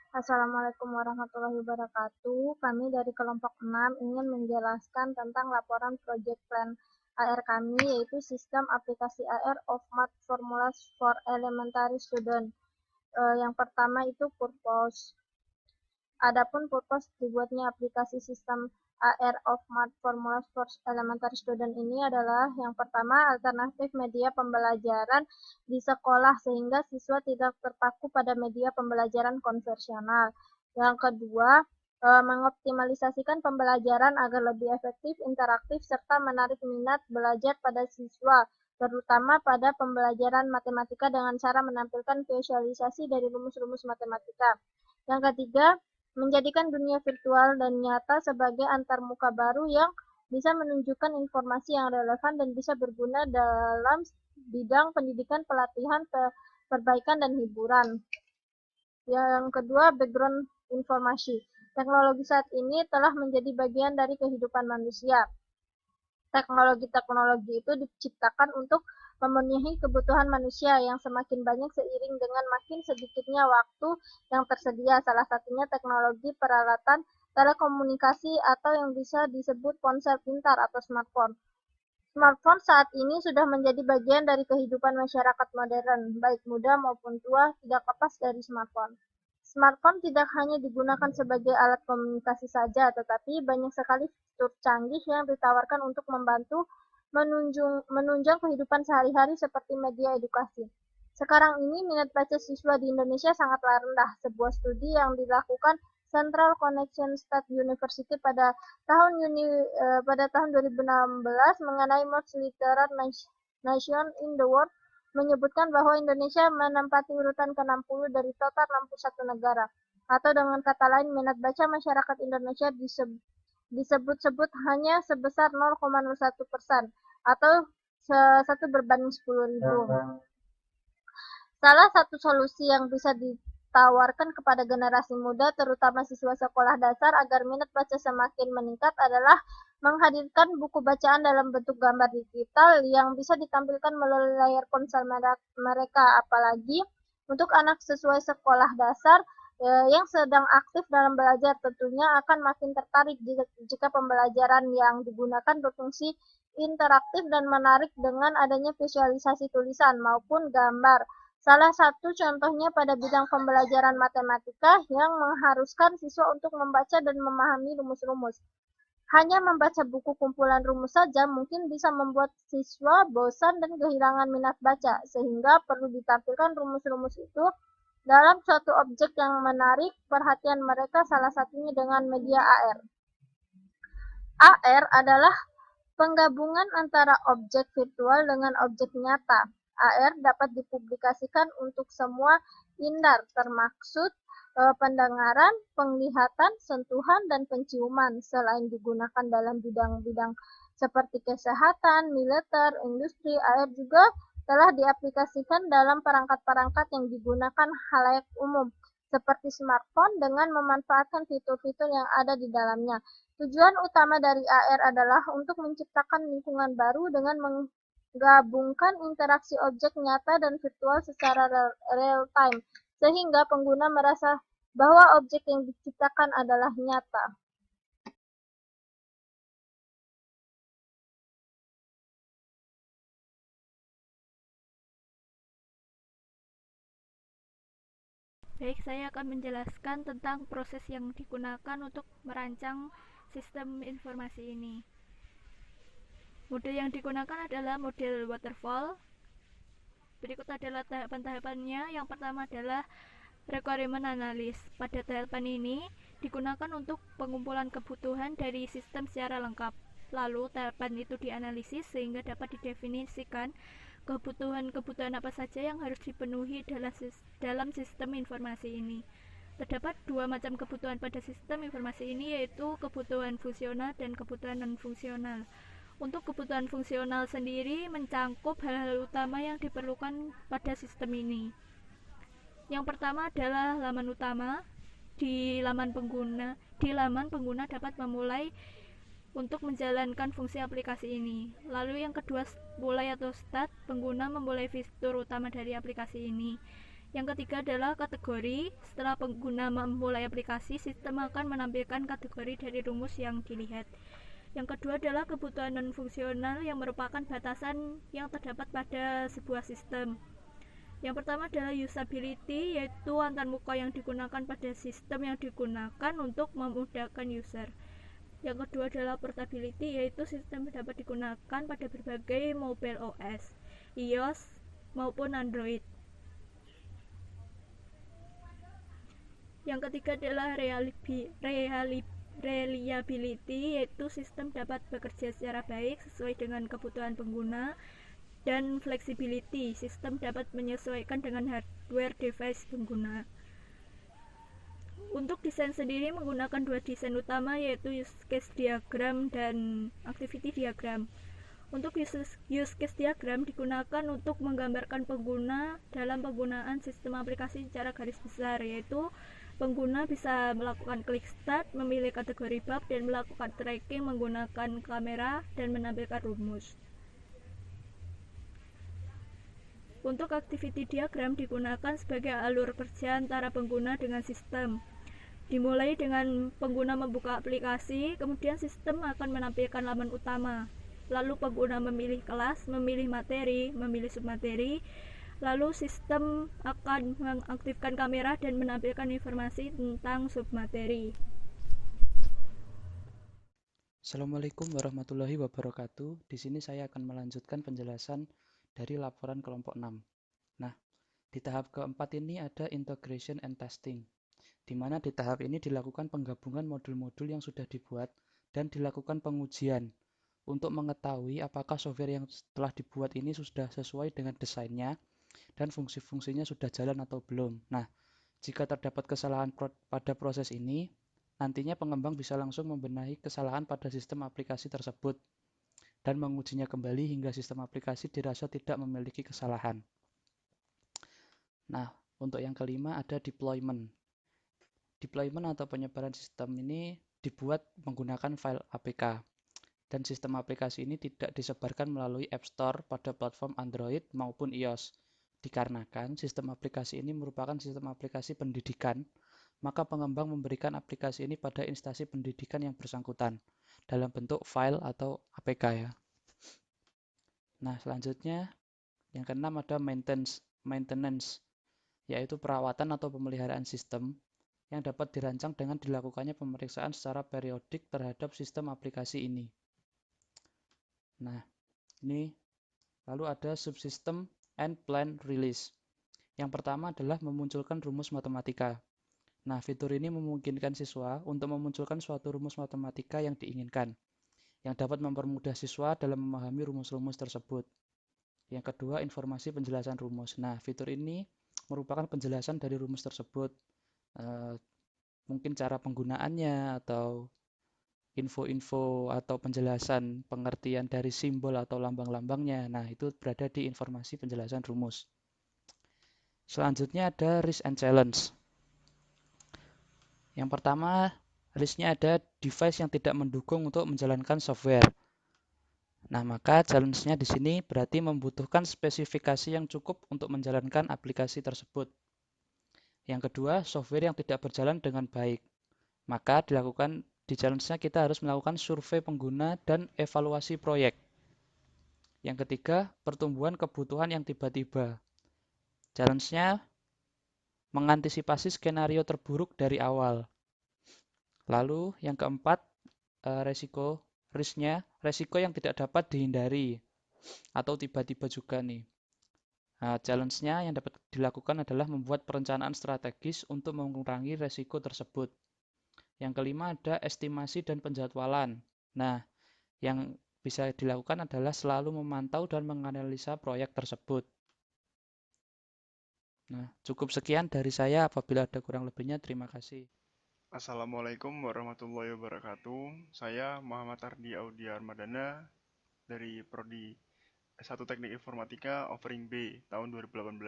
Assalamualaikum warahmatullahi wabarakatuh. Kami dari kelompok 6 ingin menjelaskan tentang laporan Project Plan AR kami, yaitu Sistem Aplikasi AR of Math Formulas for Elementary Student. Yang pertama itu purpose. Adapun purpose dibuatnya aplikasi sistem AR of Math Formulas for Elementary Student ini adalah yang pertama, alternatif media pembelajaran di sekolah sehingga siswa tidak terpaku pada media pembelajaran konvensional. Yang kedua, mengoptimalisasikan pembelajaran agar lebih efektif, interaktif, serta menarik minat belajar pada siswa, terutama pada pembelajaran matematika dengan cara menampilkan visualisasi dari rumus-rumus matematika. Yang ketiga, menjadikan dunia virtual dan nyata sebagai antarmuka baru yang bisa menunjukkan informasi yang relevan dan bisa berguna dalam bidang pendidikan, pelatihan, perbaikan, dan hiburan. Yang kedua, background informasi. Teknologi saat ini telah menjadi bagian dari kehidupan manusia. Teknologi-teknologi itu diciptakan untuk memenuhi kebutuhan manusia yang semakin banyak seiring dengan makin sedikitnya waktu yang tersedia. Salah satunya teknologi peralatan telekomunikasi atau yang bisa disebut ponsel pintar atau smartphone. Smartphone saat ini sudah menjadi bagian dari kehidupan masyarakat modern, baik muda maupun tua tidak lepas dari smartphone. Smartphone tidak hanya digunakan sebagai alat komunikasi saja, tetapi banyak sekali fitur canggih yang ditawarkan untuk membantu menunjang kehidupan sehari-hari seperti media edukasi. Sekarang ini minat baca siswa di Indonesia sangatlah rendah. Sebuah studi yang dilakukan Central Connection State University pada tahun 2016 mengenai most literate nation in the world menyebutkan bahwa Indonesia menempati urutan ke-60 dari total 61 negara. Atau dengan kata lain, minat baca masyarakat Indonesia disebut-sebut hanya sebesar 0,01% atau 1/10.000. Salah satu solusi yang bisa ditawarkan kepada generasi muda, terutama siswa sekolah dasar, agar minat baca semakin meningkat adalah menghadirkan buku bacaan dalam bentuk gambar digital yang bisa ditampilkan melalui layar ponsel mereka, apalagi untuk anak sesuai sekolah dasar yang sedang aktif dalam belajar tentunya akan makin tertarik jika pembelajaran yang digunakan berfungsi interaktif dan menarik dengan adanya visualisasi tulisan maupun gambar. Salah satu contohnya pada bidang pembelajaran matematika yang mengharuskan siswa untuk membaca dan memahami rumus-rumus. Hanya membaca buku kumpulan rumus saja mungkin bisa membuat siswa bosan dan kehilangan minat baca, sehingga perlu ditampilkan rumus-rumus itu dalam suatu objek yang menarik perhatian mereka, salah satunya dengan media AR. AR adalah penggabungan antara objek virtual dengan objek nyata. AR dapat dipublikasikan untuk semua indar, termaksud pendengaran, penglihatan, sentuhan, dan penciuman. Selain digunakan dalam bidang-bidang seperti kesehatan, militer, industri, AR juga telah diaplikasikan dalam perangkat-perangkat yang digunakan khalayak umum, seperti smartphone dengan memanfaatkan fitur-fitur yang ada di dalamnya. Tujuan utama dari AR adalah untuk menciptakan lingkungan baru dengan menggabungkan interaksi objek nyata dan virtual secara real time, sehingga pengguna merasa bahwa objek yang diciptakan adalah nyata. Baik, saya akan menjelaskan tentang proses yang digunakan untuk merancang sistem informasi ini. Model yang digunakan adalah model waterfall. Berikut adalah tahapan-tahapannya. Yang pertama adalah requirement analysis. Pada tahapan ini digunakan untuk pengumpulan kebutuhan dari sistem secara lengkap. Lalu tahapan itu dianalisis sehingga dapat didefinisikan kebutuhan-kebutuhan apa saja yang harus dipenuhi dalam sistem informasi ini. Terdapat dua macam kebutuhan pada sistem informasi ini, yaitu kebutuhan fungsional dan kebutuhan non-fungsional. Untuk kebutuhan fungsional sendiri mencakup hal-hal utama yang diperlukan pada sistem ini. Yang pertama adalah laman utama. Di laman pengguna dapat memulai untuk menjalankan fungsi aplikasi ini. Lalu yang kedua, mulai atau start, pengguna memulai fitur utama dari aplikasi ini. Yang ketiga adalah kategori. Setelah pengguna memulai aplikasi, sistem akan menampilkan kategori dari rumus yang dilihat. Yang kedua adalah kebutuhan non-fungsional yang merupakan batasan yang terdapat pada sebuah sistem. Yang pertama adalah usability, yaitu antarmuka yang digunakan pada sistem yang digunakan untuk memudahkan user. Yang kedua adalah portability, yaitu sistem dapat digunakan pada berbagai mobile OS, iOS maupun Android. Yang ketiga adalah reliability, yaitu sistem dapat bekerja secara baik sesuai dengan kebutuhan pengguna. Dan flexibility, sistem dapat menyesuaikan dengan hardware device pengguna. Untuk desain sendiri menggunakan dua desain utama, yaitu use case diagram dan activity diagram. Untuk use case diagram digunakan untuk menggambarkan pengguna dalam penggunaan sistem aplikasi secara garis besar, yaitu pengguna bisa melakukan klik start, memilih kategori bab, dan melakukan tracking menggunakan kamera dan menampilkan rumus. Untuk activity diagram digunakan sebagai alur kerja antara pengguna dengan sistem. Dimulai dengan pengguna membuka aplikasi, kemudian sistem akan menampilkan laman utama. Lalu pengguna memilih kelas, memilih materi, memilih submateri. Lalu sistem akan mengaktifkan kamera dan menampilkan informasi tentang submateri. Assalamualaikum warahmatullahi wabarakatuh. Di sini saya akan melanjutkan penjelasan dari laporan kelompok 6. Nah, di tahap keempat ini ada integration and testing, di mana di tahap ini dilakukan penggabungan modul-modul yang sudah dibuat dan dilakukan pengujian untuk mengetahui apakah software yang telah dibuat ini sudah sesuai dengan desainnya dan fungsi-fungsinya sudah jalan atau belum. Nah, jika terdapat kesalahan pada proses ini, nantinya pengembang bisa langsung membenahi kesalahan pada sistem aplikasi tersebut dan mengujinya kembali hingga sistem aplikasi dirasa tidak memiliki kesalahan. Nah, untuk yang kelima ada deployment. Deployment atau penyebaran sistem ini dibuat menggunakan file APK. Dan sistem aplikasi ini tidak disebarkan melalui App Store pada platform Android maupun iOS. Dikarenakan sistem aplikasi ini merupakan sistem aplikasi pendidikan, maka pengembang memberikan aplikasi ini pada instansi pendidikan yang bersangkutan dalam bentuk file atau APK ya. Nah, selanjutnya yang keenam ada maintenance, yaitu perawatan atau pemeliharaan sistem yang dapat dirancang dengan dilakukannya pemeriksaan secara periodik terhadap sistem aplikasi ini. Nah, ini lalu ada subsystem and plan release. Yang pertama adalah memunculkan rumus matematika. Nah, fitur ini memungkinkan siswa untuk memunculkan suatu rumus matematika yang diinginkan, yang dapat mempermudah siswa dalam memahami rumus-rumus tersebut. Yang kedua, informasi penjelasan rumus. Nah, fitur ini merupakan penjelasan dari rumus tersebut. Mungkin cara penggunaannya atau info-info atau penjelasan pengertian dari simbol atau lambang-lambangnya. Nah, itu berada di informasi penjelasan rumus. Selanjutnya ada risk and challenge. Yang pertama, risknya ada device yang tidak mendukung untuk menjalankan software. Nah, maka challenge-nya di sini berarti membutuhkan spesifikasi yang cukup untuk menjalankan aplikasi tersebut. Yang kedua, software yang tidak berjalan dengan baik. Maka di challenge-nya kita harus melakukan survei pengguna dan evaluasi proyek. Yang ketiga, pertumbuhan kebutuhan yang tiba-tiba. Challenge-nya mengantisipasi skenario terburuk dari awal. Lalu yang keempat, resiko yang tidak dapat dihindari atau tiba-tiba juga nih. Nah, challenge-nya yang dapat dilakukan adalah membuat perencanaan strategis untuk mengurangi resiko tersebut. Yang kelima ada estimasi dan penjadwalan. Nah, yang bisa dilakukan adalah selalu memantau dan menganalisa proyek tersebut. Nah, cukup sekian dari saya. Apabila ada kurang lebihnya, terima kasih. Assalamualaikum warahmatullahi wabarakatuh. Saya Muhammad Ardi Audia Armadana dari Prodi S1 Teknik Informatika Offering B tahun 2018.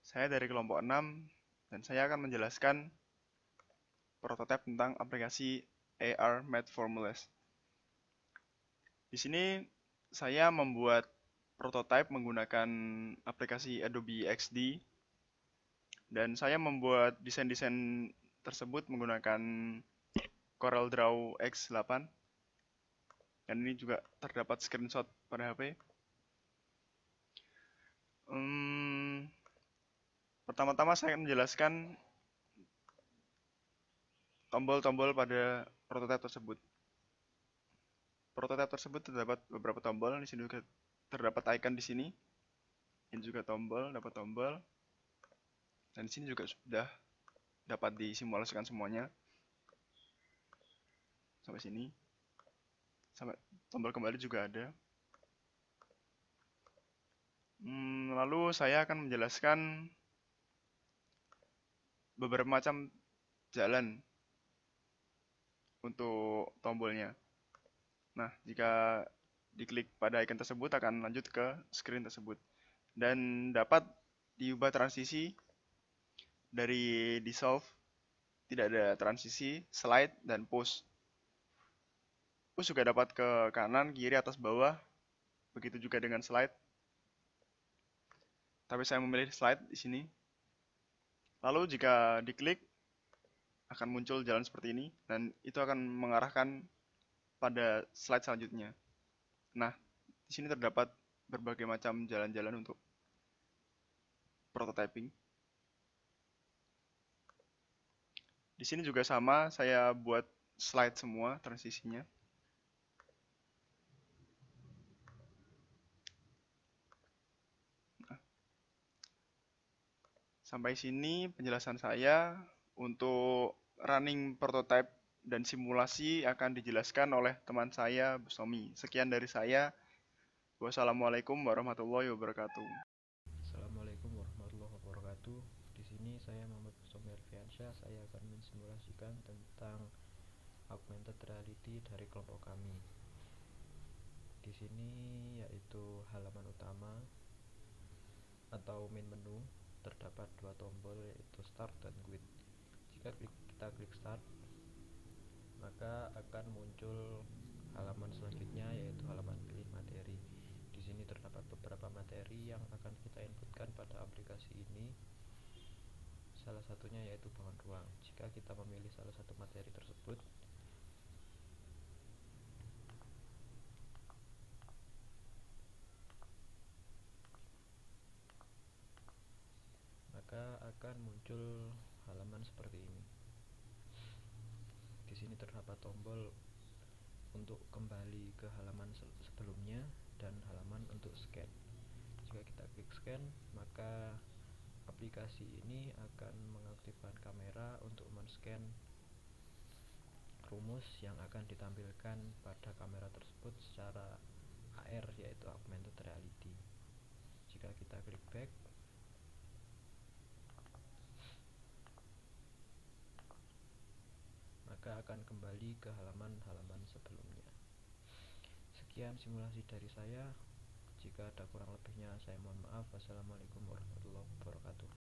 Saya dari kelompok 6 dan saya akan menjelaskan prototipe tentang aplikasi AR Math Formulas. Di sini saya membuat prototipe menggunakan aplikasi Adobe XD Dan saya membuat desain-desain tersebut menggunakan CorelDRAW X8. Dan ini juga terdapat screenshot pada HP. Pertama-tama saya akan menjelaskan tombol-tombol pada prototipe tersebut. Prototipe tersebut terdapat beberapa tombol. Di sini juga terdapat icon di sini. Ini juga tombol, dapat tombol. Dan di sini juga sudah dapat disimulasikan semuanya. Sampai sini. Sampai tombol kembali juga ada. Lalu saya akan menjelaskan beberapa macam jalan untuk tombolnya. Nah, jika diklik pada icon tersebut akan lanjut ke screen tersebut. Dan dapat diubah transisi dari dissolve, tidak ada transisi, slide, dan push. Push juga dapat ke kanan, kiri, atas, bawah. Begitu juga dengan slide. Tapi saya memilih slide di sini. Lalu jika diklik akan muncul jalan seperti ini dan itu akan mengarahkan pada slide selanjutnya. Nah, di sini terdapat berbagai macam jalan-jalan untuk prototyping. Di sini juga sama, saya buat slide semua transisinya. Nah, sampai sini penjelasan saya. Untuk running prototype dan simulasi akan dijelaskan oleh teman saya, Bustomi. Sekian dari saya. Wassalamualaikum warahmatullahi wabarakatuh. Assalamualaikum warahmatullahi wabarakatuh. Di sini saya Muhammad Bustomi Alfiansyah. Saya akan mensimulasikan tentang augmented reality dari kelompok kami. Di sini yaitu halaman utama atau main menu, terdapat dua tombol yaitu start dan quit. Jika kita klik start, maka akan muncul halaman selanjutnya yaitu halaman pilih materi. Di sini terdapat beberapa materi yang akan kita inputkan pada aplikasi ini. Salah satunya yaitu bangun ruang. Jika kita memilih salah satu materi tersebut, maka akan muncul halaman seperti ini. Di sini terdapat tombol untuk kembali ke halaman sebelumnya dan halaman untuk scan. Jika kita klik scan, maka aplikasi ini akan mengaktifkan kamera untuk men-scan rumus yang akan ditampilkan pada kamera tersebut secara AR, yaitu augmented reality. Jika kita klik back, maka akan kembali ke halaman-halaman sebelumnya. Sekian simulasi dari saya. Jika ada kurang lebihnya saya mohon maaf. Wassalamualaikum warahmatullahi wabarakatuh.